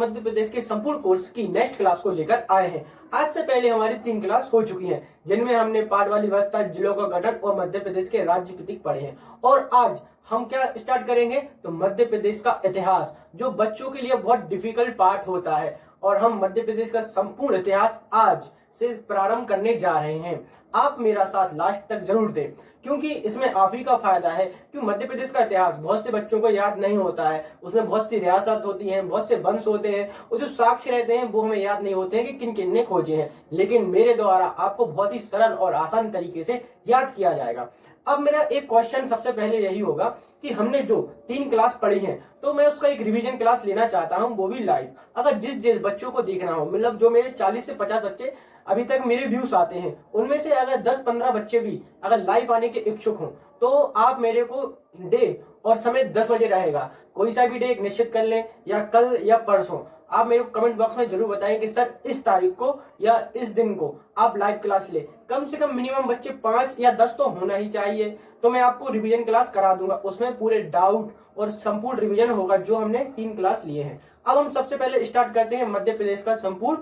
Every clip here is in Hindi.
मध्य प्रदेश के संपूर्ण कोर्स की नेक्स्ट क्लास को लेकर आए हैं। आज से पहले हमारी 3 क्लास हो चुकी हैं, जिनमें हमने पाठ वाली व्यवस्था, जिलों का गठन और मध्य प्रदेश के राज्य प्रतीक पढ़े हैं। और आज हम क्या स्टार्ट करेंगे, तो मध्य प्रदेश का इतिहास, जो बच्चों के लिए बहुत डिफिकल्ट पार्ट होता है। और हम मध्य प्रदेश का संपूर्ण इतिहास आज से प्रारंभ करने जा रहे हैं। आप मेरा साथ लास्ट तक जरूर दें, क्योंकि इसमें आप ही का फायदा है। क्योंकि मध्य प्रदेश का इतिहास बहुत से बच्चों को याद नहीं होता है। उसमें बहुत सी रियासत होती हैं, बहुत से वंश होते हैं, और जो साक्ष्य रहते हैं वो हमें याद नहीं होते हैं कि किन किन ने खोजे हैं। लेकिन मेरे द्वारा आपको बहुत ही सरल और आसान तरीके से याद किया जाएगा। अब मेरा एक क्वेश्चन सबसे पहले यही होगा कि हमने जो 3 क्लास पढ़ी हैं, तो मैं उसका एक रिवीजन क्लास लेना चाहता हूं, वो भी लाइव। अगर जिस बच्चों को देखना हो, मतलब जो मेरे 40 से 50 बच्चे अभी तक मेरे व्यूज आते हैं, उनमें से अगर 10-15 बच्चे भी अगर लाइव आने के इच्छुक हों, तो आप मेरे को डे और समय 10 बजे रहेगा, कोई सा भी डे एक निश्चित कर लें, या कल या परसों। आप मेरे को कमेंट बॉक्स में जरूर बताएं कि सर इस तारीख को या इस दिन को आप लाइव क्लास ले। कम से कम मिनिमम बच्चे 5 या 10 तो होना ही चाहिए, तो मैं आपको रिवीजन क्लास करा दूंगा। उसमें पूरे डाउट और संपूर्ण रिवीजन होगा जो हमने 3 क्लास लिए हैं। अब हम सबसे पहले स्टार्ट करते हैं मध्य प्रदेश का संपूर्ण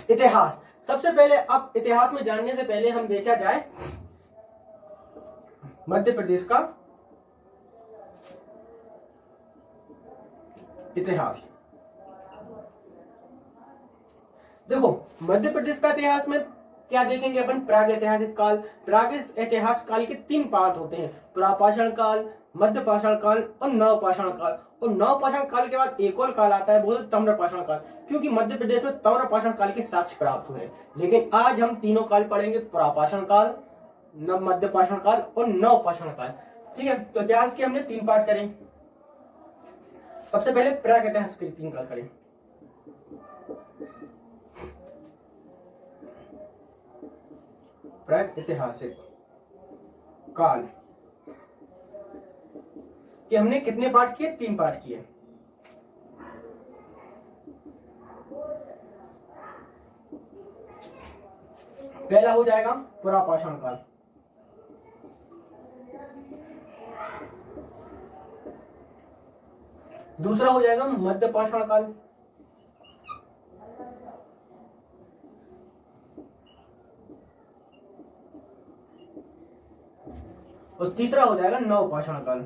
इतिहास। सबसे पहले अब इतिहास में जानने से पहले हम देखा जाए मध्य प्रदेश का इतिहास। देखो, मध्य प्रदेश का इतिहास में क्या देखेंगे अपन, प्राग ऐतिहासिक काल। प्राग ऐतिहासिक काल के 3 पार्ट होते हैं, प्रापाषाण काल, मध्य पाषाण काल और नवपाषाण काल। और नवपाषाण काल के बाद एक और काल आता है, वो ताम्रपाषाण काल, क्योंकि मध्य प्रदेश में ताम्रपाषाण काल के साक्ष्य प्राप्त हुए हैं। लेकिन आज हम तीनों काल पढ़ेंगे, प्रापाषाण काल, मध्य पाषाण काल और नवपाषाण काल। ठीक है, तो इतिहास के हमने 3 पार्ट करें। सबसे पहले प्राग ऐतिहासिक के 3 काल करें। प्राग ऐतिहासिक काल कि हमने कितने पार्ट किए, 3 पार्ट किए। पहला हो जाएगा पुरापाषाण काल, दूसरा हो जाएगा मध्य पाषाण काल, और तीसरा हो जाएगा नवपाषाण काल।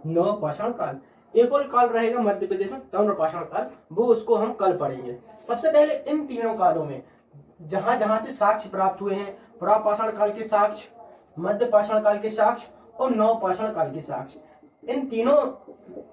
नवपाषाण काल। एक और काल रहेगा मध्य प्रदेश में, ताम्रपाषाण काल, वो उसको हम कल पढ़ेंगे। सबसे पहले इन तीनों कालों में जहां जहां से साक्ष्य प्राप्त हुए हैं, पुरापाषाण काल के साक्ष्य, मध्य पाषाण काल के साक्ष्य और नवपाषाण काल के साक्ष्य, इन तीनों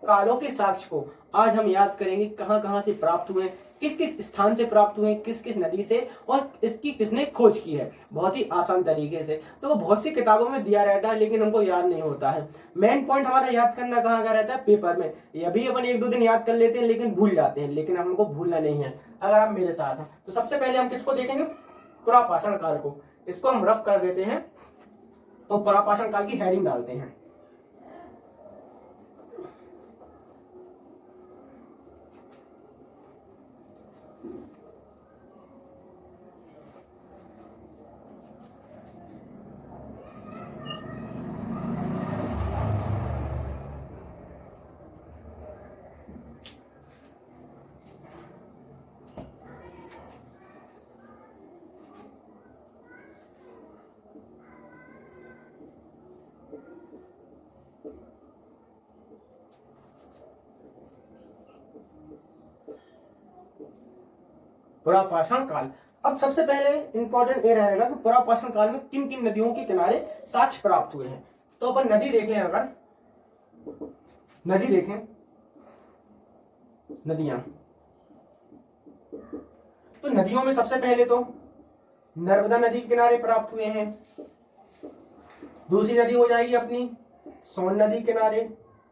कालों के साक्ष्य को आज हम याद करेंगे। कहां कहां से प्राप्त हुए, किस किस स्थान से प्राप्त हुए, किस किस नदी से, और इसकी किसने खोज की है, बहुत ही आसान तरीके से। तो वो बहुत सी किताबों में दिया रहता है, लेकिन हमको याद नहीं होता है। मेन पॉइंट हमारा याद करना कहाँ का रहता है, पेपर में। ये भी अपन 1-2 दिन याद कर लेते हैं, लेकिन भूल जाते हैं। लेकिन हमको भूलना नहीं है अगर आप मेरे साथ हैं। तो सबसे पहले हम किसको देखेंगे, पुरापाषाण काल को। इसको हम रफ कर देते हैं, तो पुरापाषाण काल की हेडिंग डालते हैं। पुरापाषाण काल। अब सबसे पहले इंपॉर्टेंट ये रहेगा कि पुरापाषाण काल में किन किन नदियों के किनारे साक्ष्य प्राप्त हुए हैं। तो अपन नदी देख लें, अगर नदी देखें, नदियां, तो नदियों में सबसे पहले तो नर्मदा नदी के किनारे प्राप्त हुए हैं। दूसरी नदी हो जाएगी अपनी सोन नदी के किनारे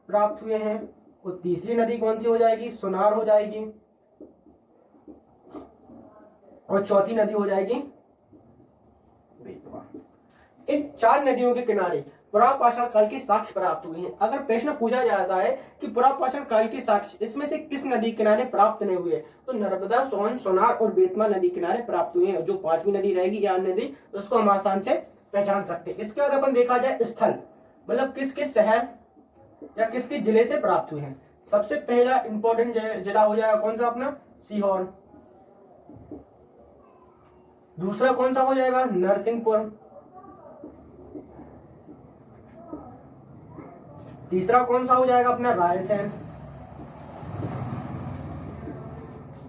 प्राप्त हुए हैं। और तीसरी नदी कौन सी हो जाएगी, सोनार हो जाएगी। और चौथी नदी हो जाएगी बेतवा। इन 4 नदियों के किनारे पुरापाषाण काल के साक्ष्य प्राप्त हुए हैं। अगर प्रश्न पूछा जाता है कि पुरापाषाण काल के साक्ष्य इसमें से किस नदी किनारे प्राप्त नहीं हुए, तो नर्मदा, सोन, सोनार और बेतवा नदी किनारे प्राप्त हुए हैं। जो 5वीं नदी रहेगी या नदी, उसको हम आसान से पहचान सकते हैं। इसके बाद अपन देखा जाए स्थल, मतलब किस किस शहर या किस किस जिले से प्राप्त हुए हैं। सबसे पहला इंपॉर्टेंट जिला हो जाएगा कौन सा अपना, सीहोर। दूसरा कौन सा हो जाएगा, नरसिंहपुर। तीसरा कौन सा हो जाएगा अपना, रायसेन।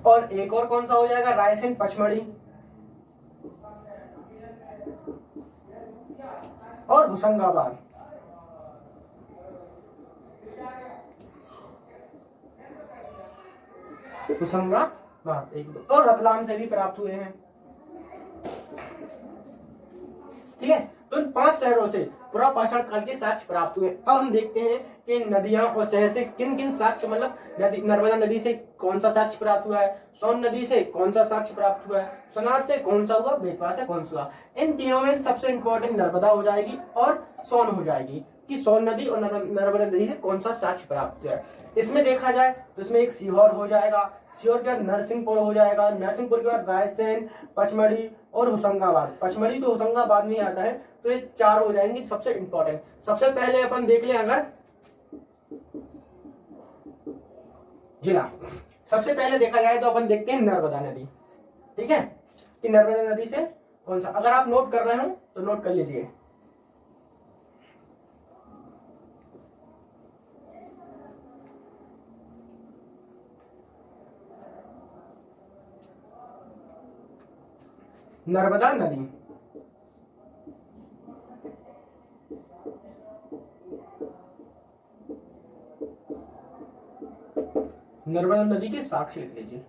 और एक और कौन सा हो जाएगा, रायसेन पचमढ़ी और होशंगाबाद। होशंगाबाद एक दो, और रतलाम से भी प्राप्त हुए हैं। ठीक है, तो इन 5 शहरों से पूरा पाषाण काल के साक्ष्य प्राप्त हुए। अब हम देखते हैं कि नदियां और शहर से किन किन साक्ष्य, मतलब नर्मदा नदी से कौन सा साक्ष्य प्राप्त हुआ है, सोन नदी से कौन सा साक्ष्य प्राप्त हुआ है, सोनार से कौन सा हुआ, बेतवा से कौन सा हुआ। इन तीनों में सबसे इंपॉर्टेंट नर्मदा हो जाएगी और सोन हो जाएगी कि सोन नदी और नर्मदा नदी से कौन सा साक्ष्य प्राप्त हुआ है। इसमें देखा जाए तो इसमें एक सीहोर हो जाएगा, सीहोर के बाद नरसिंहपुर हो जाएगा, नरसिंहपुर के बाद रायसेन, पचमढ़ी और होशंगाबाद। पचमढ़ी तो होशंगाबाद में ही आता है, तो ये 4 हो जाएंगे सबसे इंपॉर्टेंट। सबसे पहले अपन देख लें अगर जिला, सबसे पहले देखा जाए तो अपन देखते हैं नर्मदा नदी। ठीक है, कि नर्मदा नदी से कौन सा, अगर आप नोट कर रहे हो तो नोट कर लीजिए। नर्मदा नदी, नर्मदा नदी के साक्ष्य लिख लीजिए।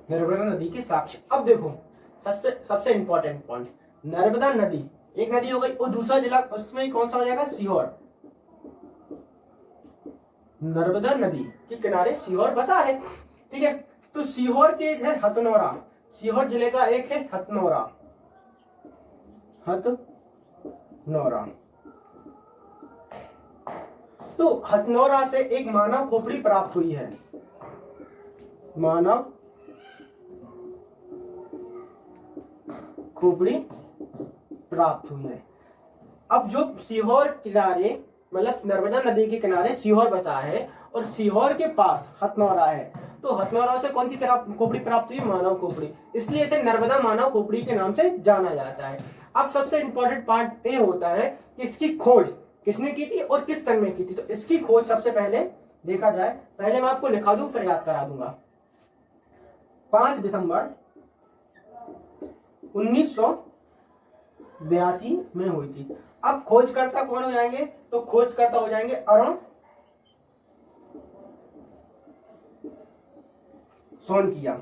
नर्मदा नदी के साक्ष्य। अब देखो सबसे इंपॉर्टेंट पॉइंट, नर्मदा नदी एक नदी हो गई, और दूसरा जिला उसमें कौन सा हो जाएगा, सीहोर। नर्मदा नदी के किनारे सीहोर बसा है। ठीक है, तो सीहोर के एक है हथनोरा, सीहोर जिले का एक है हथनोरा, हथनोरा। तो हथनोरा से एक मानव खोपड़ी प्राप्त हुई है, मानव खोपड़ी प्राप्त हुई है। अब जो सीहोर किनारे, मतलब नर्मदा नदी के किनारे सीहोर बसा है और सीहोर के पास हथनोरा है, तो हथनोरा से कौन सी खोपड़ी प्राप्त हुई, मानव खोपड़ी, इसलिए इसे नर्मदा मानव खोपड़ी के नाम से जाना जाता है। अब सबसे इंपॉर्टेंट पार्ट ये होता है कि इसकी खोज किसने की थी और किस सन में की थी। तो इसकी खोज सबसे पहले देखा जाए, पहले मैं आपको लिखा दूं फिर याद करा दूंगा। 5 दिसंबर 1982 में हुई थी। अब खोजकर्ता कौन हो जाएंगे, तो खोजकर्ता हो जाएंगे अरुण सोनकिया।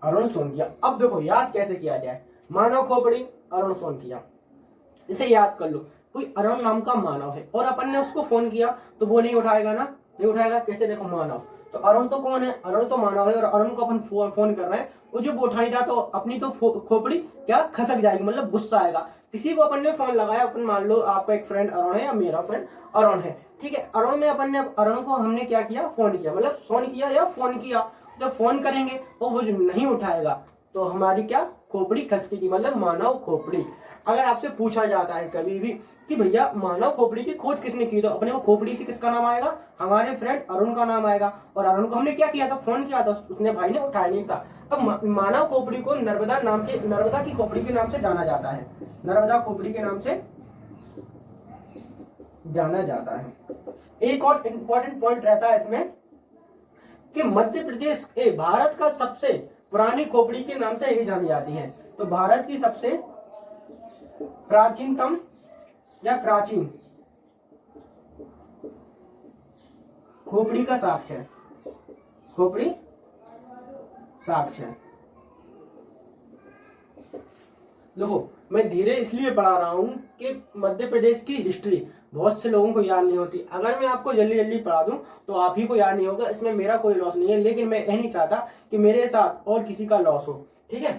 अरुण सोनकिया। अब देखो याद कैसे किया जाए, मानव खोपड़ी अरुण सोनकिया, इसे याद कर लो। कोई अरुण नाम का मानव है और अपन ने उसको फोन किया तो वो नहीं उठाएगा ना, नहीं उठाएगा, कैसे, देखो मानव, तो अरुण तो कौन है, अरुण तो मानव है और अरुण को अपन फोन कर रहे हैं, वो जब उठा नहीं रहा तो अपनी तो खोपड़ी क्या खसक जाएगी, मतलब गुस्सा आएगा। किसी को अपन ने फोन लगाया, अपन मान लो आपका एक फ्रेंड अरुण है या मेरा फ्रेंड अरुण है, ठीक है, अरुण में अपन ने अरुण को हमने क्या किया, फोन किया, मतलब फोन किया या फोन किया। जब फोन करेंगे तो वो नहीं उठाएगा तो हमारी क्या खोपड़ी खसकेगी, मतलब मानव खोपड़ी। अगर आपसे पूछा जाता है कभी भी कि भैया मानव खोपड़ी की खोज किसने की, तो अपने को खोपड़ी से किसका नाम आएगा, हमारे फ्रेंड अरुण का नाम आएगा। और अरुण को हमने क्या किया था, फोन किया था, उसने भाई ने उठाया नहीं था। अब मानव खोपड़ी को नर्मदा की खोपड़ी के नाम से जाना जाता है, नर्मदा खोपड़ी के नाम से जाना जाता है। एक और इंपॉर्टेंट पॉइंट रहता है इसमें कि मध्य प्रदेश भारत का सबसे पुरानी खोपड़ी के नाम से ही जानी जाती है। तो भारत की सबसे प्राचीनतम या प्राचीन खोपड़ी का साक्ष्य है, खोपड़ी साक्ष्य है। देखो मैं धीरे इसलिए पढ़ा रहा हूं कि मध्य प्रदेश की हिस्ट्री बहुत से लोगों को याद नहीं होती। अगर मैं आपको जल्दी जल्दी पढ़ा दूं तो आप ही को याद नहीं होगा, इसमें मेरा कोई लॉस नहीं है, लेकिन मैं यह नहीं चाहता कि मेरे साथ और किसी का लॉस हो। ठीक है,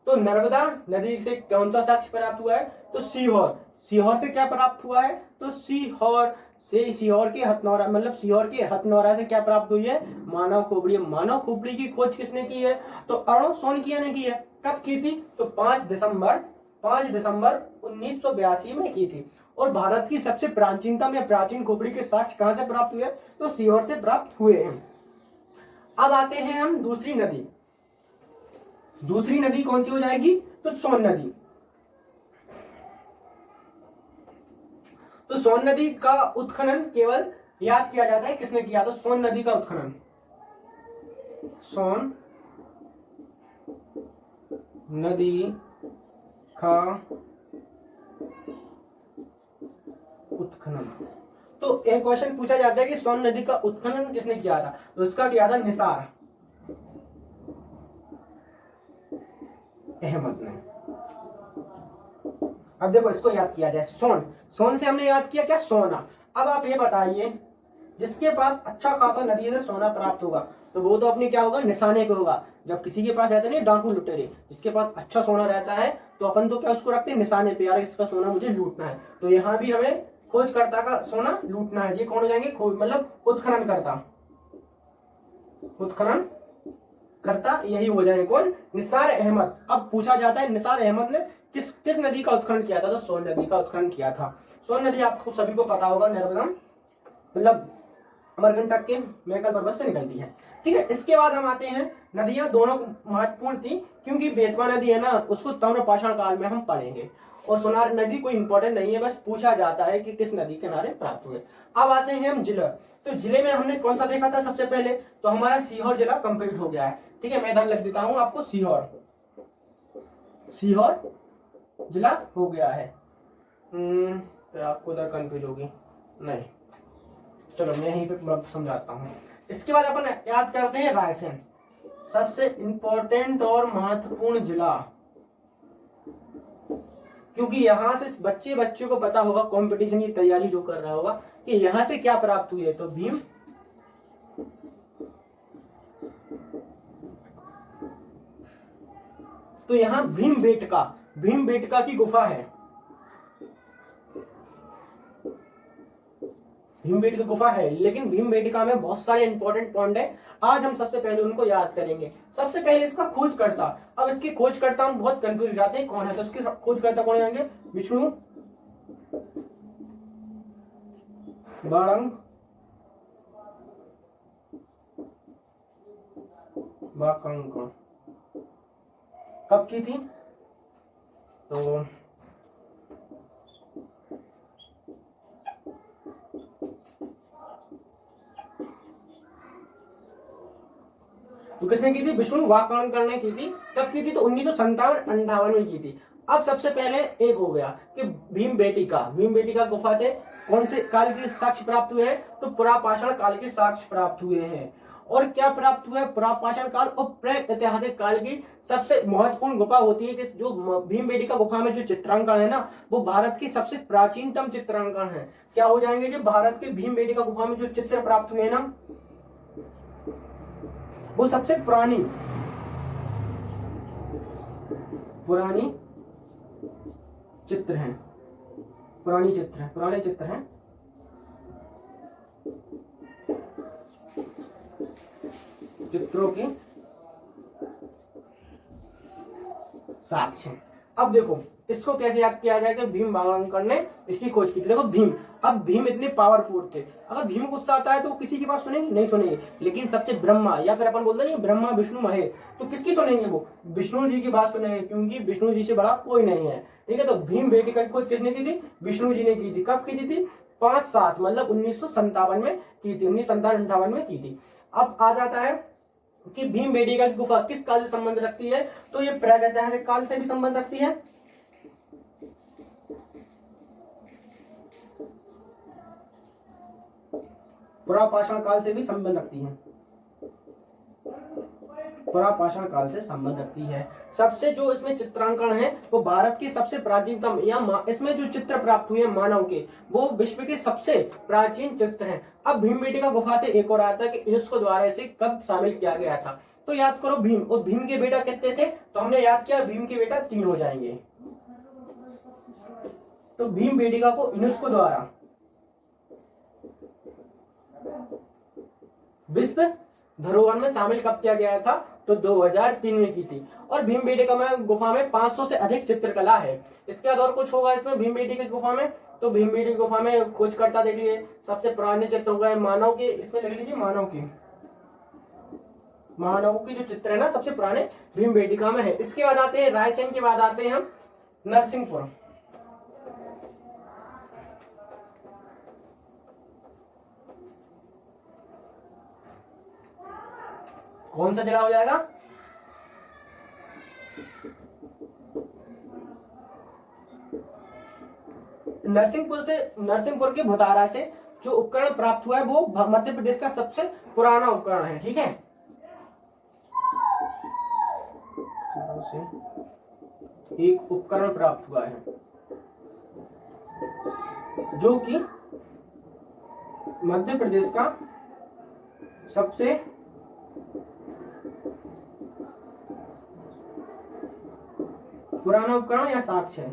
तो नर्मदा नदी से कौन सा साक्ष्य प्राप्त हुआ है, तो सीहोर। सीहोर से क्या प्राप्त हुआ है, तो सीहोर से सीहोर के हथनौरा, मतलब सीहोर के हथनौरा से क्या प्राप्त हुई है? मानव खोपड़ी। मानव खोपड़ी की खोज किसने की है? तो अरुण सोनकिया ने की है। कब की थी? तो 5 दिसंबर 1982 में की थी। और भारत की सबसे प्राचीनतम या प्राचीन खोपड़ी के साक्ष्य कहां से प्राप्त हुए? तो सीहोर से प्राप्त हुए हैं। अब आते हैं हम दूसरी नदी। दूसरी नदी कौन सी हो जाएगी? तो सोन नदी। तो सोन नदी का उत्खनन केवल याद किया जाता है किसने किया? तो सोन नदी का उत्खनन, सोन नदी का उत्खनन। तो एक क्वेश्चन पूछा जाता है कि सोन नदी का उत्खनन किसने किया था? तो उसका किया था निसार अहमद ने। अब देखो इसको याद किया जाए। सोन से हमने याद किया क्या? सोना। अब आप ये बताइए, जिसके पास अच्छा खासा नदी से सोना प्राप्त होगा तो वो तो अपने क्या होगा? निशाने पे होगा। जब किसी के पास रहते नहीं डाकू लुटेरे, जिसके पास अच्छा सोना रहता है तो अपन तो क्या उसको रखते हैं? निशाने पे, यार इसका सोना मुझे लूटना है। तो यहाँ भी हमें खोजकर्ता का सोना लूटना है। ये कौन हो जाएंगे? मतलब उत्खनन करता यही हो जाएंगे। कौन? निसार अहमद। अब पूछा जाता है निसार अहमद ने किस नदी का उत्खनन किया था? तो सोन नदी का उत्खनन किया था। सोन नदी आपको सभी को पता होगा, नर्मदा मतलब अमरकंटक के मेकल पर्वत से निकलती है। ठीक है, इसके बाद हम आते हैं, नदियां दोनों महत्वपूर्ण थी क्योंकि बेतवा नदी है ना, उसको ताम्रपाषाण काल में हम पढ़ेंगे। और सोनार नदी कोई इंपॉर्टेंट नहीं है, बस पूछा जाता है कि किस नदी के किनारे प्राप्त हुए। अब आते हैं हम जिले। तो जिले में हमने कौन सा देखा था सबसे पहले? तो हमारा सीहोर जिला कंप्लीट हो गया है। ठीक है, मैं इधर लिख देता हूं आपको, सीहोर जिला हो गया है। फिर आपको उधर कंफ्यूज होगी, नहीं चलो मैं यहीं पे समझाता हूँ। इसके बाद अपन याद करते हैं रायसेन, सबसे इंपॉर्टेंट और महत्वपूर्ण जिला, क्योंकि यहां से बच्चों को पता होगा, कंपटीशन की तैयारी जो कर रहा होगा, कि यहां से क्या प्राप्त हुई है। तो भीम तो यहां भीमबेटका की गुफा है। भीमबेटका गुफा है, लेकिन भीमबेटका में बहुत सारे इंपॉर्टेंट पॉइंट है। आज हम सबसे पहले उनको याद करेंगे। सबसे पहले इसका खोजकर्ता। अब इसके खोजकर्ता हम बहुत कंफ्यूज जाते हैं कौन है, तो इसके खोजकर्ता कौन आएंगे? विष्णु वाकंग। कब की थी? तो किसने की थी? विष्णु वाकांकण ने की थी। कब की थी? तो 1957-58 में की थी। अब सबसे पहले एक हो गया कि भीमबेटका गुफा से कौन से काल के साक्ष्य प्राप्त हुए हैं? तो पुरापाषाण काल के साक्ष्य प्राप्त हुए हैं। और क्या प्राप्त हुआ है? पुरापाषाण काल और प्रागैतिहासिक काल की सबसे महत्वपूर्ण गुफा होती है कि जो भीमबेटका गुफा में जो चित्रांकन है ना, वो भारत की सबसे प्राचीनतम चित्रांकन है। क्या हो जाएंगे? जो भारत के भीमबेटका गुफा में जो चित्र प्राप्त हुए ना, वो सबसे पुरानी चित्र हैं। पुराने चित्र हैं। चित्रों के साक्ष्य। अब देखो इसको कैसे याद किया जाए कि भीम बांगणकर ने इसकी खोज की थी। देखो भीम इतने पावरफुल थे, अगर भीम गुस्सा आता है तो किसी की बात सुनेंगे? नहीं सुनेंगे। लेकिन सबसे ब्रह्मा, या फिर अपन बोलते नहीं ब्रह्मा विष्णु महेश, तो किसकी सुनेंगे? वो विष्णु जी की बात सुनेंगे, क्योंकि विष्णु जी से बड़ा कोई नहीं है। ठीक है, तो भीमबेटका की खोज किसने की थी? विष्णु जी ने की थी। कब की थी? 5-7 मतलब 1957 में की थी, 1957-58 में की थी। अब आ जाता है कि भीमबेटका की गुफा किस काल से संबंध रखती है? तो ये प्रागैतिहासिक काल से भी संबंध रखती है, पुरापाषाण काल से भी संबंध रखती है। पुरापाषाण काल से संबंध रखती है। सबसे जो इसमें चित्रांकन है वो भारत के सबसे प्राचीनतम, या इसमें जो चित्र प्राप्त हुए मानव के, वो विश्व के सबसे प्राचीन चित्र हैं। अब भीमबेटका गुफा से एक और आता है कि यूनेस्को द्वारा इसे कब शामिल किया गया था? तो याद करो भीम, और भीम के बेटा कितने थे? तो हमने याद किया भीम के बेटा 3 हो जाएंगे। तो भीमबेटका को यूनेस्को द्वारा विश्व धरोहर में शामिल कब किया गया था? तो 2003 में की थी। और भीमबेटका गुफा में 500 से अधिक चित्रकला है। इसके बाद और कुछ होगा इसमें भीमबेटका की गुफा में, तो भीमबेटका गुफा में खोजकर्ता देख लीजिए सबसे पुराने चित्र हो गए मानव के, इसमें लिख लीजिए मानव की जो चित्र है ना सबसे पुराने भीमबेटका में है। इसके बाद आते हैं रायसेन के बाद आते हैं हम नरसिंहपुर। कौन सा जिला हो जाएगा? नरसिंहपुर के भुतारा से जो उपकरण प्राप्त हुआ है वो मध्य प्रदेश का सबसे पुराना उपकरण है। ठीक है, एक उपकरण प्राप्त हुआ है जो कि मध्य प्रदेश का सबसे पुराना उपकरण या साक्ष्य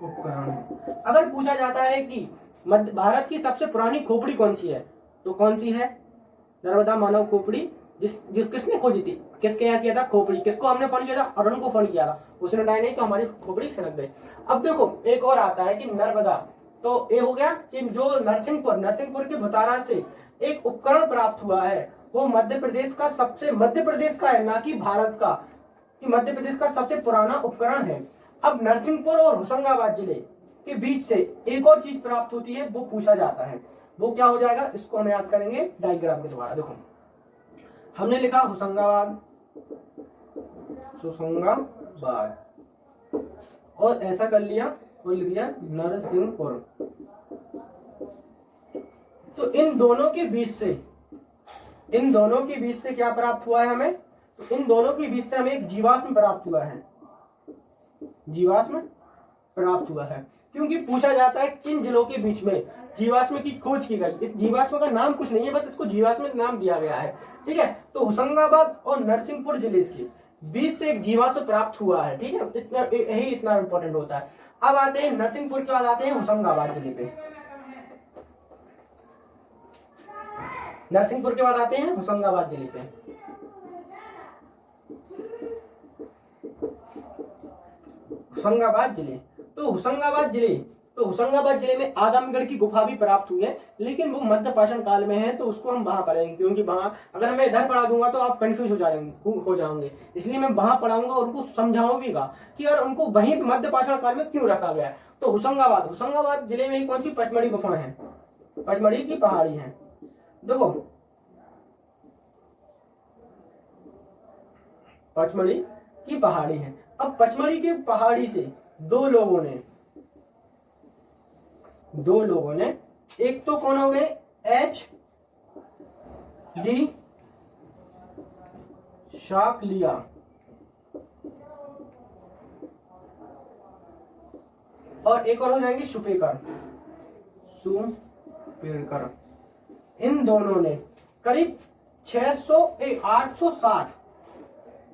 उपकरण है। अगर पूछा जाता है कि भारत की सबसे पुरानी खोपड़ी कौन सी है, तो कौन सी है? नर्मदा मानव खोपड़ी, जो किसने खोजी थी, किसके यहाँ किया था? खोपड़ी। किसको हमने फंड किया था? अरुण को फंड किया था, उसने डाई नहीं तो हमारी खोपड़ी सनक गई। अब देखो एक और आता है कि नर्मदा, तो ये हो गया कि जो नरसिंहपुर के भुतारा से एक उपकरण प्राप्त हुआ है वो मध्य प्रदेश का है, ना कि भारत का, कि मध्य प्रदेश का सबसे पुराना उपकरण है। अब नरसिंहपुर और होशंगाबाद जिले के बीच से एक और चीज प्राप्त होती है, वो पूछा जाता है, वो क्या हो जाएगा? इसको हम याद करेंगे डायग्राम के द्वारा। देखो हमने लिखा होशंगाबाद और ऐसा कर लिया और लिख दिया नरसिंहपुर। तो इन दोनों के बीच से क्या प्राप्त हुआ है हमें? तो इन दोनों के बीच से हमें एक जीवाश्म प्राप्त हुआ है। क्योंकि पूछा जाता है किन जिलों के बीच में जीवाश्म की खोज की गई। इस जीवाश्म का नाम कुछ नहीं है, बस इसको जीवाश्म नाम दिया गया है। ठीक है, तो होशंगाबाद और नरसिंहपुर जिले के बीच से एक जीवाश्म प्राप्त हुआ है। ठीक है, इतना इंपॉर्टेंट होता है। अब आते हैं नरसिंहपुर के बाद आते हैं होशंगाबाद जिले पे। नरसिंहपुर के बाद आते हैं होशंगाबाद जिले पे। होशंगाबाद जिले में आदमगढ़ की गुफा भी प्राप्त हुई है, लेकिन वो मध्य पाषाण काल में है, तो उसको हम वहां पढ़ेंगे। क्योंकि वहां अगर मैं इधर पढ़ा दूंगा तो आप कंफ्यूज हो जाओगे, इसलिए मैं वहां पढ़ाऊंगा और उनको समझाऊंगा कि यार उनको वहीं मध्य पाषाण काल में क्यों रखा गया। तो होशंगाबाद जिले में कौन सी पचमढ़ी गुफा है? पचमढ़ी की पहाड़ी है। देखो पचमढ़ी की पहाड़ी है। अब पचमढ़ी की पहाड़ी से दो लोगों ने एक तो कौन हो गए? HD शाक्लिया और एक और हो जाएंगे सुपेकर। इन दोनों ने करीब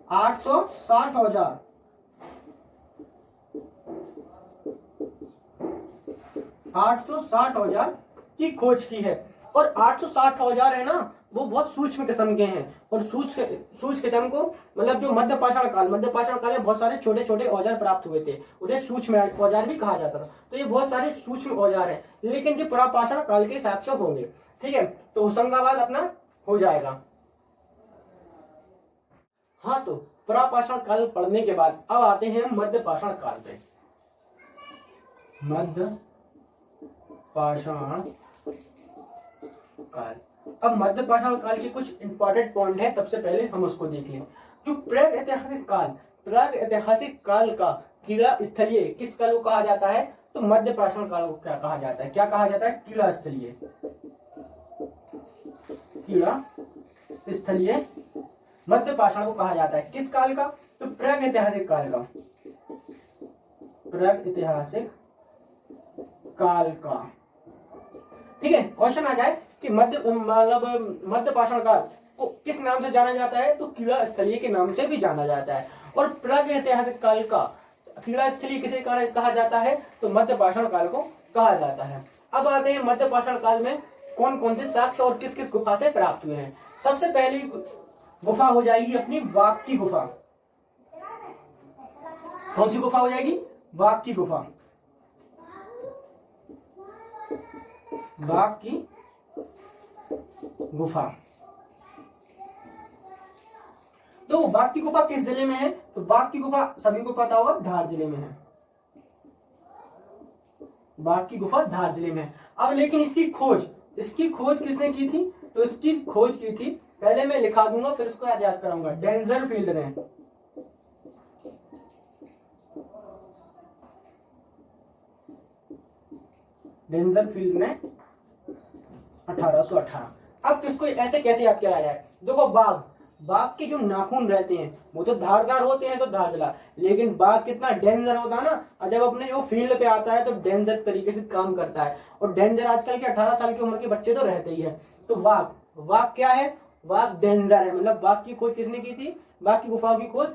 860 औजार की खोज की है। और 860 औजार है ना, वो बहुत सूक्ष्म किस्म के हैं। और सूक्ष्म किस्म को मतलब जो मध्य पाषाण काल में बहुत सारे छोटे छोटे औजार प्राप्त हुए थे, उन्हें सूक्ष्म औजार भी कहा जाता था। तो ये बहुत सारे सूक्ष्म औजार है, लेकिन जो पुरापाषाण काल के साक्ष्य होंगे। ठीक है, तो होशंगाबाद अपना हो जाएगा। हाँ, तो पुरापाषाण काल पढ़ने के बाद अब आते हैं मध्य पाषाण काल पे। मध्य पाषाण काल। अब मध्य पाषाण काल के कुछ इंपॉर्टेंट पॉइंट है, सबसे पहले हम उसको देख लें। जो प्राग ऐतिहासिक काल का कीड़ा स्थलीय किस काल को कहा जाता है? तो मध्य पाषाण काल को क्या कहा जाता है? कीड़ा स्थलीय मध्य पाषाण को कहा जाता है। किस काल का? तो प्राग ऐतिहासिक काल का। ठीक है, क्वेश्चन आ जाए कि मध्य पाषाण काल को किस नाम से जाना जाता है? तो कीड़ा स्थलीय के नाम से भी जाना जाता है। और प्राग ऐतिहासिक काल का कीड़ा स्थलीय किसे कहा जाता है? तो मध्य पाषाण काल को कहा जाता है। अब आते हैं मध्य पाषाण काल में कौन कौन से साक्ष्य और किस किस गुफा से प्राप्त हुए हैं। सबसे पहली गुफा हो जाएगी अपनी वाघ की गुफा। कौन सी गुफा हो जाएगी? वाघ की गुफा। वाघ की गुफा। तो बाघ की गुफा किस जिले में है? तो बाघ की गुफा सभी को पता होगा धार जिले में है। बाघ की गुफा धार जिले में है। अब लेकिन इसकी खोज किसने की थी? तो इसकी खोज की थी, पहले मैं लिखा दूंगा फिर इसको याद कराऊंगा, डेंजरफील्ड ने। डेंजरफील्ड ने 1818। अब किसको ऐसे कैसे याद किया जाए? देखो बाघ के जो नाखून रहते हैं वो तो धारदार होते हैं, तो धार जला, लेकिन बाघ कितना डेंजर होता है ना, और जब अपने जो फील्ड पे आता है तो डेंजर तरीके से काम करता है। और डेंजर आजकल के 18 साल की उम्र के बच्चे तो रहते ही है। तो बाघ क्या है? बाघ डेंजर है। मतलब बाघ की खोज किसने की थी? बाघ की गुफा की खोज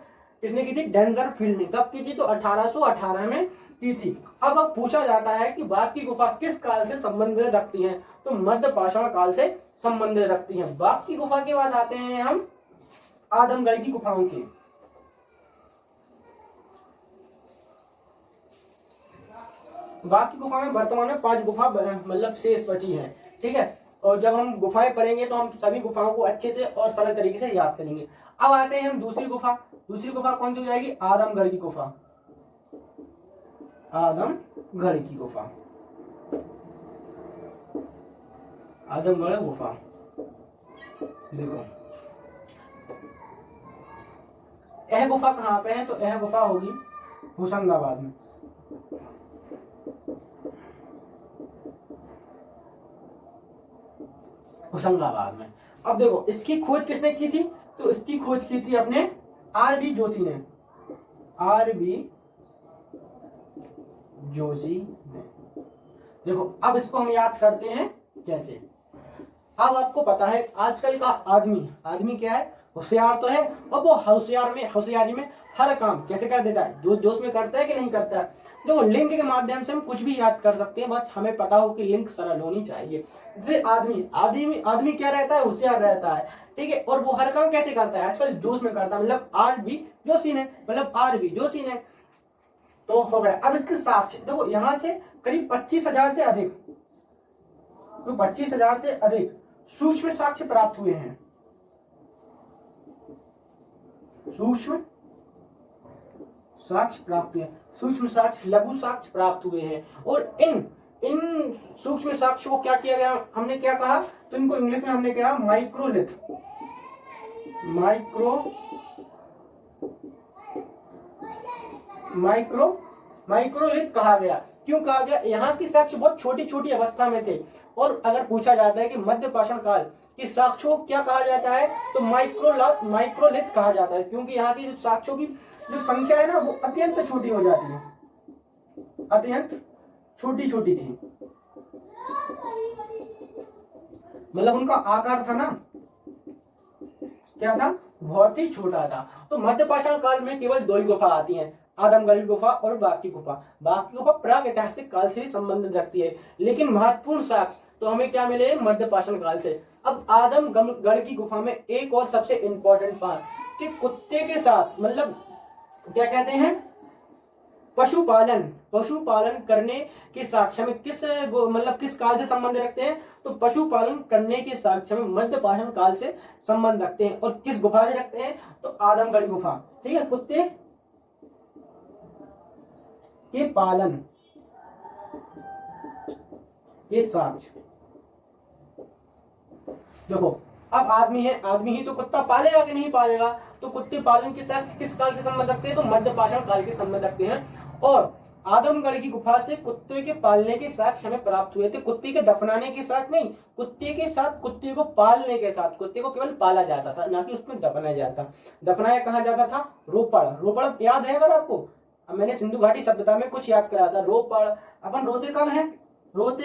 किसने की थी? डेंजरफील्ड ने। कब की थी? तो 1818 में की थी। अब पूछा जाता है कि बाघ की गुफा किस काल से संबंध रखती है? तो मध्य पाषाण काल से संबंध रखती है। बाघ की गुफा के बाद आते हैं हम आदमगढ़ की गुफाओं के। बाघ की गुफा में वर्तमान में 5 गुफा मतलब शेष बची है, ठीक है। और जब हम गुफाएं पढ़ेंगे तो हम सभी गुफाओं को अच्छे से और सरल तरीके से याद करेंगे। अब आते हैं हम दूसरी गुफा। दूसरी गुफा कौन सी हो जाएगी? आदमगढ़ की गुफा। आदमगढ़ की गुफा। आदमगढ़ गुफा देखो, यह गुफा कहाँ पे है? तो यह गुफा होगी होशंगाबाद में। होशंगाबाद में। अब देखो इसकी खोज किसने की थी? तो इसकी खोज की थी अपने आर.बी. जोशी ने। आर.बी. जोशी ने। देखो अब इसको हम याद करते हैं कैसे। अब आपको पता है आजकल का आदमी क्या है? होशियार तो है, और वो होशियारी में हर काम कैसे कर देता है? जो जोश में करता है कि नहीं करता है। देखो लिंक के माध्यम से हम कुछ भी याद कर सकते हैं, बस हमें पता हो कि लिंक सरल होनी चाहिए। जैसे आदमी क्या रहता है? होशियार रहता है, ठीक है। और वो हर काम कैसे करता है? आजकल जोश में करता है, मतलब आर.बी. जोशी ने। तो हो गया। अब इसके साक्ष्य देखो, यहां से करीब 25,000 से अधिक, तो 25,000 से अधिक सूक्ष्म साक्ष्य प्राप्त हुए हैं। सूक्ष्म साक्ष्य प्राप्त हुए, सूक्ष्म साक्ष्य, लघु साक्ष्य प्राप्त हुए हैं। और इन सूक्ष्म साक्ष्य को क्या किया गया? हमने क्या कहा? तो इनको इंग्लिश में हमने कहा माइक्रोलिथ। माइक्रोलिथ कहा गया। क्यों कहा गया? यहाँ की साक्ष्य बहुत छोटी छोटी अवस्था में थे। और अगर पूछा जाता है कि मध्य पाषाण काल की साक्ष्यों को क्या कहा जाता है, तो माइक्रोलिथ कहा जाता है, क्योंकि यहाँ की साक्ष्यों की जो संख्या है ना वो अत्यंत छोटी हो जाती है, अत्यंत छोटी थी। मतलब उनका आकार था ना, क्या था? बहुत ही छोटा था। तो मध्य पाषाण काल में केवल 2 ही गुफा आती हैं, आदमगढ़ की गुफा और बाघ की गुफा। बाघ की गुफा प्राग ऐतिहासिक काल से ही संबंध रखती है, लेकिन महत्वपूर्ण साक्ष्य तो हमें क्या मिले? मध्य पाषाण काल से। अब आदमगढ़ की गुफा में एक और सबसे इंपॉर्टेंट बात कि कुत्ते के साथ, मतलब क्या कहते हैं, पशुपालन करने के साक्ष्य में किस काल से संबंध रखते हैं? तो पशुपालन करने के साक्ष्य में मध्य पाषाण काल से संबंध रखते हैं। और किस गुफा से रखते हैं? तो आदमगढ़ गुफा, ठीक है। कुत्ते के पालन के साक्ष्य। देखो अब आदमी ही तो कुत्ता पालेगा कि नहीं पालेगा? तो कुत्ते पालन के साक्ष्य किस काल के संबंध रखते हैं? तो मध्य पाषाण काल के संबंध रखते हैं। और आदमगढ़ की गुफा से कुत्ते के पालने के साक्ष्य हमें प्राप्त हुए थे। कुत्ते के दफनाने के साथ नहीं, कुत्ते के साथ कुत्ते को पालने के साथ। कुत्ते को केवल पाला जाता था, ना कि उसमें दफनाया जाता। दफनाया कहा जाता था? रोपड़ याद है अगर आपको? अब मैंने सिंधु घाटी सभ्यता में कुछ याद करा था। रोपड़। अपन रोते कब हैं? रोते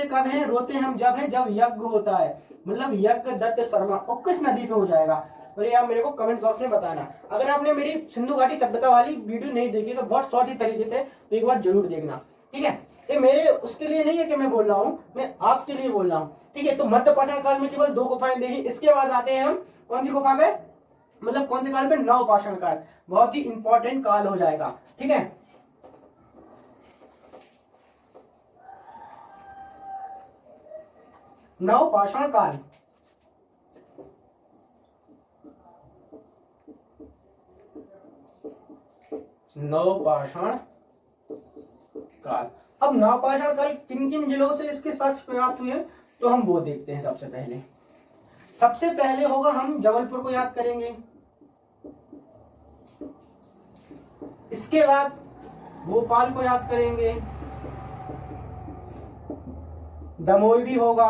हम जब यज्ञ होता है, मतलब यज्ञ दत्त शर्मा। और किस नदी पे हो जाएगा? और ये आप मेरे को कमेंट बॉक्स में बताना। अगर आपने मेरी सिंधु घाटी सभ्यता वाली वीडियो नहीं देखी तो बहुत शॉर्ट ही तरीके से तो एक बार जरूर देखना, ठीक है। ये मेरे उसके लिए नहीं है कि मैं बोल रहा हूँ, मैं आपके लिए बोल रहा हूँ। ठीक है, तो मध्य पाषाण काल में केवल 2 गुफाएं देखी। इसके बाद आते हैं हम कौन सी गुफा पे, मतलब कौन से काल पे, नव पाषाण काल। बहुत ही इंपॉर्टेंट काल हो जाएगा। ठीक है, नव पाषाण काल। नव पाषाण काल। अब नव पाषाण काल किन किन जिलों से इसके साक्ष्य प्राप्त हुए हैं, तो हम वो देखते हैं। सबसे पहले होगा, हम जबलपुर को याद करेंगे। इसके बाद भोपाल को याद करेंगे, दमोह भी होगा,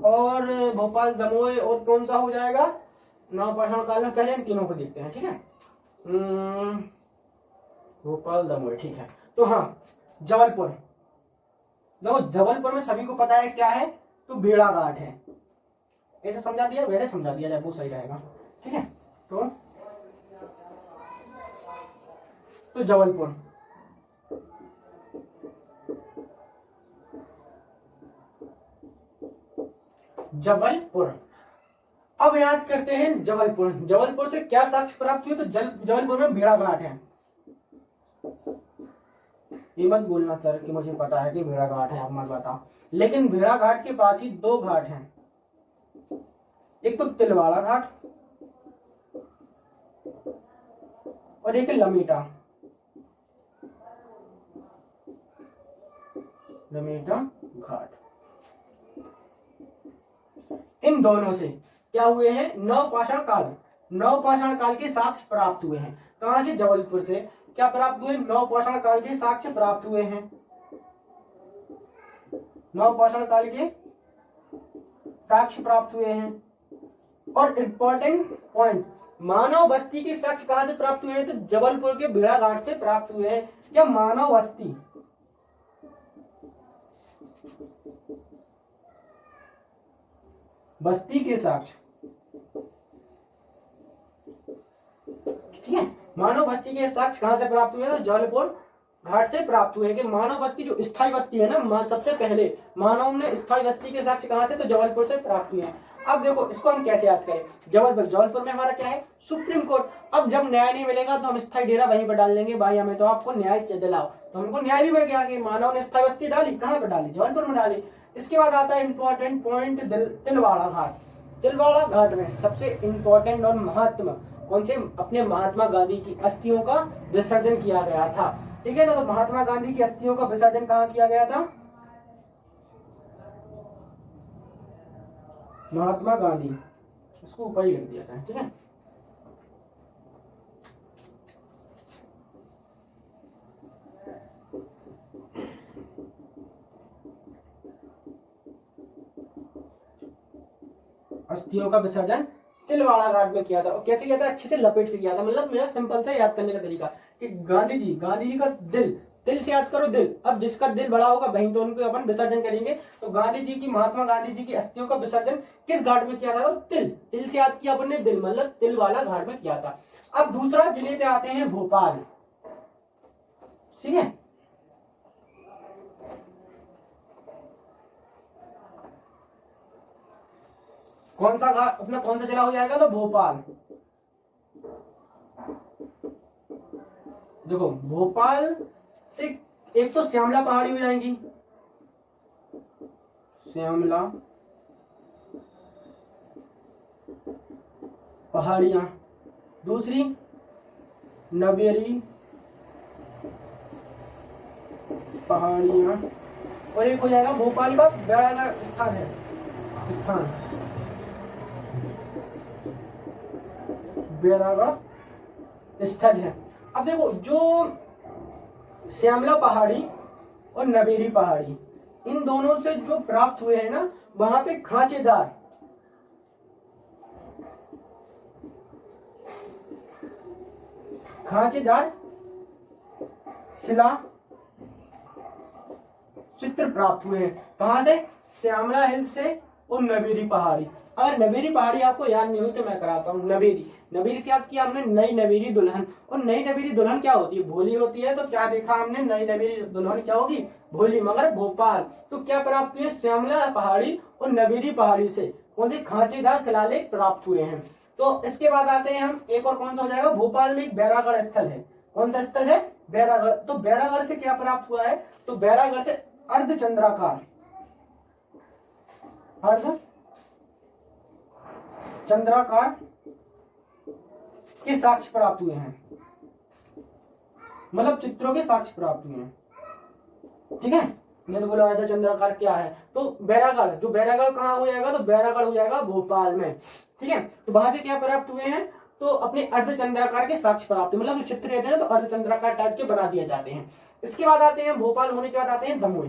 और भोपाल, दमोह, और कौन सा हो जाएगा नव पाषाण काल में। पहले इन तीनों को देखते हैं। ठीक है, भोपाल, दमोह। ठीक है, तो हाँ, जबलपुर। देखो जबलपुर में सभी को पता है क्या है, तो भेड़ाघाट है। ऐसे समझा दिया, वैसे समझा दिया जाए, वो सही रहेगा। ठीक है, तो जबलपुर। जबलपुर। अब याद करते हैं जबलपुर। जबलपुर से क्या साक्ष्य प्राप्त हुए, तो जबलपुर में भेड़ाघाट है। ये मत बोलना सर कि मुझे पता है कि भेड़ाघाट है, आप मत बताओ। लेकिन भेड़ाघाट के पास ही 2 घाट हैं, एक तो तिलवाड़ा घाट और एक लमेटा घाट। इन दोनों से क्या हुए हैं, नव पाषाण काल के साक्ष्य प्राप्त हुए हैं। कहां से, जबलपुर से क्या प्राप्त हुए, नव पाषाण काल के साक्ष्य प्राप्त हुए हैं। नव पाषाण काल के साक्ष्य प्राप्त हुए हैं। और इंपॉर्टेंट पॉइंट, मानव बस्ती के साक्ष्य कहां से प्राप्त हुए हैं, तो जबलपुर के भेड़ाघाट से प्राप्त हुए हैं। क्या मानव बस्ती के साक्ष्य, ठीक है, मानव बस्ती के साक्ष्य कहां से प्राप्त हुए हैं, तो जबलपुर घाट से प्राप्त हुए हैं। कि मानव बस्ती जो स्थायी बस्ती है ना, सबसे पहले मानव ने स्थायी बस्ती के साक्ष्य कहां से, तो जबलपुर से प्राप्त हुए हैं। अब देखो इसको हम कैसे याद करें, जबलपुर में हमारा क्या है, सुप्रीम कोर्ट। अब जब न्याय नहीं मिलेगा तो हम स्थायी डेरा वहीं पर डाल देंगे, भाई हमें तो आपको न्याय दिलाओ। तो हमको न्याय भी मिल गया कि मानव ने स्थायी बस्ती डाली, कहां पर डाली, जबलपुर में डाली। इसके बाद आता है इंपॉर्टेंट पॉइंट, तिलवाड़ा घाट। तिलवाड़ा घाट में सबसे इंपॉर्टेंट और महत्व कौन से, अपने महात्मा गांधी की अस्थियों का विसर्जन किया गया था। ठीक है ना, तो महात्मा गांधी की अस्थियों का विसर्जन कहां किया गया था, महात्मा गांधी, इसको ऊपर ही लिख दिया था। ठीक है, अस्थियों का विसर्जन तिलवाड़ा घाट में किया था। और कैसे किया था, अच्छे से लपेट के किया था। मतलब मेरा सिंपल से याद करने का तरीका कि गांधी जी का दिल से याद करो, दिल। अब जिसका दिल बड़ा होगा वहीं तो उनको अपन विसर्जन करेंगे। तो महात्मा गांधी जी की अस्थियों का विसर्जन किस घाट में किया था, तिल से याद किया अपन ने, दिल मतलब तिल वाला घाट में किया था। अब दूसरा जिले पे आते हैं, भोपाल। ठीक है, कौन सा घाट अपना, कौन सा जिला हो जाएगा, तो भोपाल। देखो भोपाल से एक तो श्यामला पहाड़ी हो जाएंगी, श्यामला पहाड़ियां, दूसरी नवेरी पहाड़ियां, और एक हो जाएगा भोपाल का बेड़ागढ़ स्थान बेड़ागढ़ स्थल है। अब देखो जो श्यामला पहाड़ी और नवेरी पहाड़ी, इन दोनों से जो प्राप्त हुए हैं ना, वहां पे खांचेदार शिला चित्र प्राप्त हुए हैं। कहां से, श्यामला हिल से और नवेरी पहाड़ी। अगर नवेरी पहाड़ी आपको याद नहीं हुई तो मैं कराता हूँ। नबीर से याद किया हमने नई नबीरी दुल्हन। और नई नबीरी दुल्हन क्या होती है? भोली होती है। तो क्या देखा हमने? नई नबीरी दुल्हन क्या होगी? भोली। मगर भोपाल तो क्या प्राप्त हुए? श्यामला पहाड़ी और नबीरी पहाड़ी से कौन सी खांचीदार शिलालेख प्राप्त हुए हैं। तो इसके बाद आते हैं हम, एक और कौन सा हो जाएगा? भोपाल में एक बैरागढ़ स्थल है। कौन सा स्थल है? बैरागढ़। तो बैरागढ़ से क्या प्राप्त हुआ है? तो बैरागढ़ से अर्धचंद्राकार के साक्ष्य प्राप्त हुए हैं, मतलब चित्रों के साक्ष्य प्राप्त हुए हैं। ठीक है, मैंने बोला था चंद्राकार क्या है। तो बैरागढ़, जो बैरागढ़ कहाँ हो जाएगा? तो बैरागढ़ हो जाएगा भोपाल में। ठीक है, तो वहां से क्या प्राप्त हुए हैं? तो अपने अर्धचंद्राकार के साक्ष्य प्राप्त, मतलब जो चित्र रहते हैं तो अर्धचंद्राकार टाइप के बना दिए जाते हैं। इसके बाद आते हैं भोपाल होने के बाद आते हैं दमोह।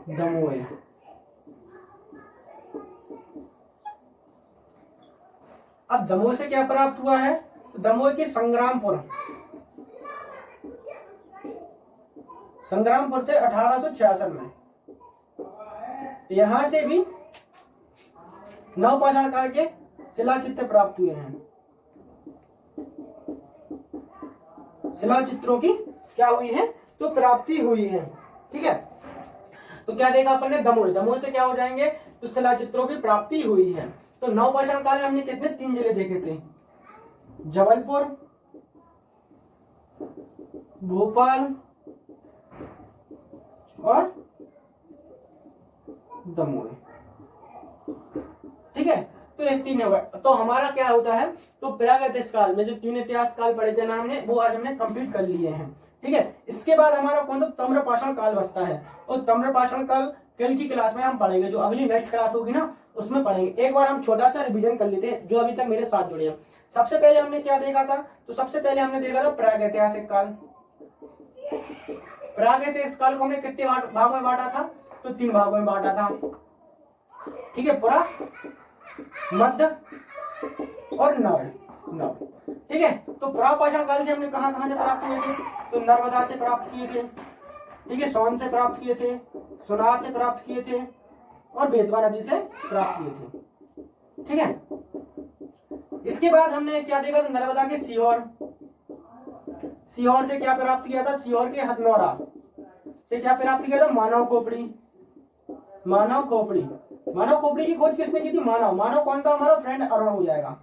दमोह अब दमोह से क्या प्राप्त हुआ है? दमोह के संग्रामपुर से 1866 में, यहां से भी नवपाषाण काल के शिलाचित्र प्राप्त हुए हैं। शिलाचित्रों की क्या हुई है? तो प्राप्ति हुई है। ठीक है, तो क्या देखा अपन ने? दमोह से क्या हो जाएंगे? तो शिलाचित्रों की प्राप्ति हुई है। तो नवपाषाण काल में हमने कितने? 3 जिले देखे थे, जबलपुर, भोपाल और दमोह। ठीक है, तो ये 3 हो गए। तो हमारा क्या होता है? तो प्रागैतिहासिक काल में जो 3 इतिहास काल पढ़े थे ना हमने, वो आज हमने कंप्लीट कर लिए हैं। ठीक है, इसके बाद हमारा कौन सा? ताम्रपाषाण काल बचता है। और ताम्रपाषाण काल कल की क्लास में हम पढ़ेंगे, जो अगली नेक्स्ट क्लास होगी ना उसमें पढ़ेंगे। एक बार हम छोटा सा रिवीजन कर लेते हैं जो अभी तक मेरे साथ जुड़े हैं। सबसे पहले हमने क्या देखा था? तो सबसे पहले हमने देखा था प्रागैतिहासिक काल। प्रागैतिहासिक काल को हमने कितने भागों में बांटा था? तो 3 भागों में बांटा था। ठीक है, पुरा, मध्य और नव। ठीक है, तो पुरापाषाण काल से हमने कहां से प्राप्त हुए थे? तो नर्मदा से प्राप्त किए थे। ठीक है, सोन से प्राप्त किए थे, सोनार से प्राप्त किए थे और बेतवा नदी से प्राप्त किए थे। ठीक है, इसके बाद हमने क्या देखा? तो नर्मदा के सीहोर से क्या प्राप्त किया था? सीहोर के हथनौरा से क्या प्राप्त किया था? मानव खोपड़ी की खोज किसने की थी? मानव कौन था? हमारा फ्रेंड अरुण हो जाएगा।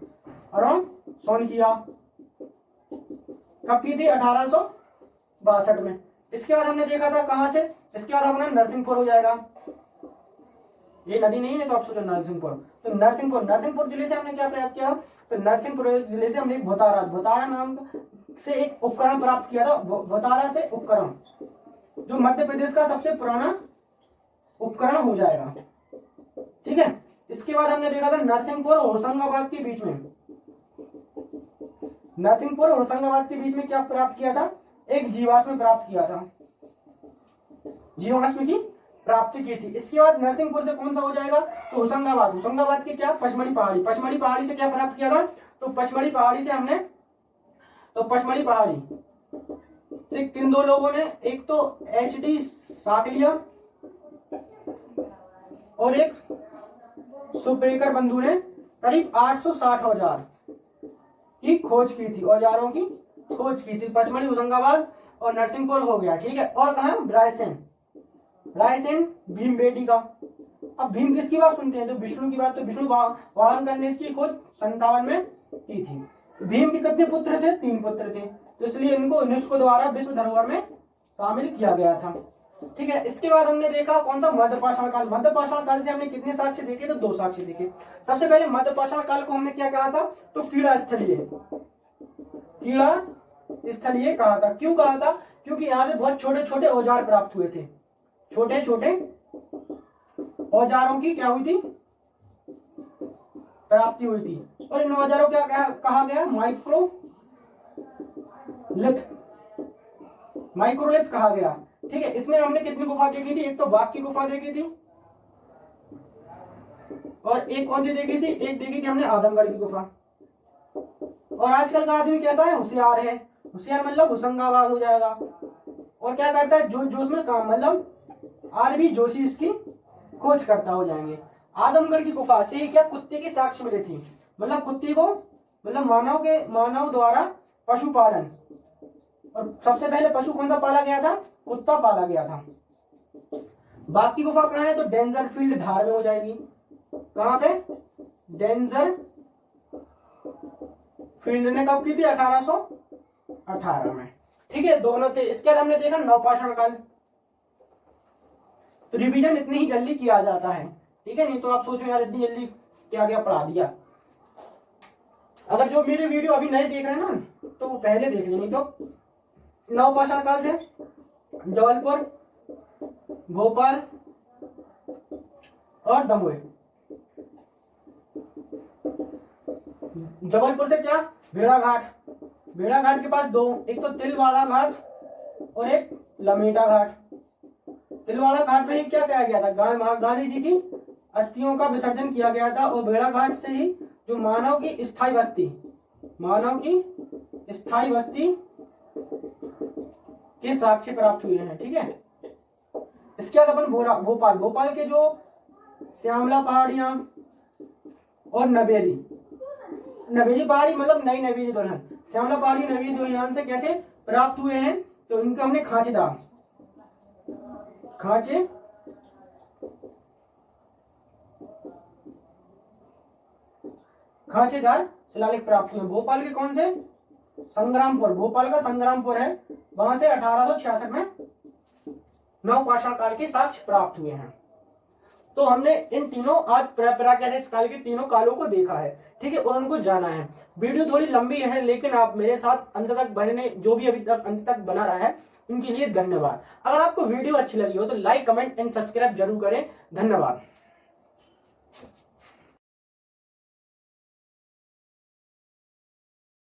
अरुण सोनकिया कब की थी? 1862 में। इसके बाद हमने देखा था कहां से? इसके बाद अपना नरसिंहपुर हो जाएगा। ये नदी नहीं है तो आप सोचो नरसिंहपुर। तो नरसिंहपुर जिले से हमने क्या प्राप्त किया? तो नरसिंहपुर जिले से हमने एक भोतारा नाम से एक उपकरण प्राप्त किया था। भोतारा से उपकरण, जो मध्य प्रदेश का सबसे पुराना उपकरण हो जाएगा। ठीक है, इसके बाद हमने देखा था नरसिंहपुर और होशंगाबाद के बीच में क्या प्राप्त किया था? एक जीवाश्म प्राप्त किया था, जीवाश्म की प्राप्ति की थी। इसके बाद नरसिंहपुर से कौन सा हो जाएगा? तो होशंगाबाद की क्या? पचमढ़ी पहाड़ी से क्या प्राप्त किया था? तो पचमढ़ी पहाड़ी से किन 2 लोगों ने? एक तो HD साकलिया और एक सुब्रेकर बंधु ने करीब 860 औजार की खोज की थी, औजारों की खोज की थी। पचमढ़ी, होशंगाबाद और नरसिंहपुर हो गया। ठीक है, और कहा? रायसेन भीमबेटी का। अब भीम किसकी बात सुनते हैं? तो विष्णु की बात। तो विष्णु वाणकर ने इसकी खोज 57 में की थी। भीम के कितने पुत्र थे? 3 पुत्र थे, तो इसलिए इनको यूनेस्को द्वारा विश्व धरोहर में शामिल किया गया था। ठीक है, इसके बाद हमने देखा कौन सा? मध्यपाषाण काल से हमने कितने साक्ष्य देखे? तो 2 साक्ष्य देखे। सबसे पहले मध्यपाषाण काल को हमने क्या कहा था? तो कीड़ा स्थलीय कहा था। क्यों कहा था? क्योंकि यहाँ से बहुत छोटे छोटे औजार प्राप्त हुए थे। छोटे छोटे औजारों की क्या हुई थी? प्राप्ति हुई थी। और इन औजारों क्या कहा गया? माइक्रोलिथ कहा गया। ठीक है, इसमें हमने कितनी गुफा देखी थी? एक तो बाघ की गुफा देखी थी और एक कौन सी देखी थी? एक देखी थी हमने आदमगढ़ की गुफा। और आजकल का आदमी कैसा है? होशियार मतलब होशंगाबाद हो जाएगा। और क्या करता है? जोश में काम, मतलब RB जोशी इसकी खोजकर्ता हो जाएंगे। आदमगढ़ की गुफा से ही क्या कुत्ते के साक्ष्य मिले थे, मतलब कुत्ते को, मतलब मानव द्वारा पशुपालन, और सबसे पहले पशु कौन सा पाला गया था, कुत्ता पाला गया था। बाग की गुफा कहाँ है, तो डेंजर फील्ड धार में हो जाएगी। कहाँ पे, डेंजर फील्ड ने कब की थी, 1818 में। ठीक है, दोनों थे। इसके बाद हमने देखा नवपाषाण काल। तो रिवीजन इतनी ही जल्दी किया जाता है, ठीक है, नहीं तो आप सोचो यार इतनी जल्दी क्या क्या पढ़ा दिया। अगर जो मेरे वीडियो अभी नए देख रहे हैं ना तो वो पहले देख लें, नहीं तो नवपाषाण काल से जबलपुर, भोपाल और दमोह। जबलपुर से क्या, भेड़ाघाट। भेड़ाघाट के पास दो, एक तो तिलवाड़ा घाट और एक लमेटा घाट। तिलवाड़ा घाट में ही क्या किया गया था, गांधी जी की अस्थियों का विसर्जन किया गया था। और भेड़ाघाट से ही जो मानव की स्थायी बस्ती के साक्ष्य प्राप्त हुए हैं। ठीक है, इसके बाद अपन भोपाल के जो श्यामला पहाड़ियां और नवेली पहाड़ी, मतलब नई नवेली दुल्हन, श्यामला पहाड़ी नवेली दुल्हन से कैसे प्राप्त हुए हैं, तो इनको हमने खांचेदार शिलालेख प्राप्त हुए। भोपाल के कौन से, संग्रामपुर, भोपाल का संग्रामपुर है, वहां से 1866 में नवपाषाण काल के साक्ष्य प्राप्त हुए हैं। तो हमने इन तीनों आज प्रागैतिहासिक काल के तीनों कालों को देखा है, ठीक है, और उनको जाना है। वीडियो थोड़ी लंबी है, लेकिन आप मेरे साथ अंत तक बने, जो भी अभी तक अंत तक बना रहा है उनके लिए धन्यवाद। अगर आपको वीडियो अच्छी लगी हो तो लाइक, कमेंट एंड सब्सक्राइब जरूर करें। धन्यवाद।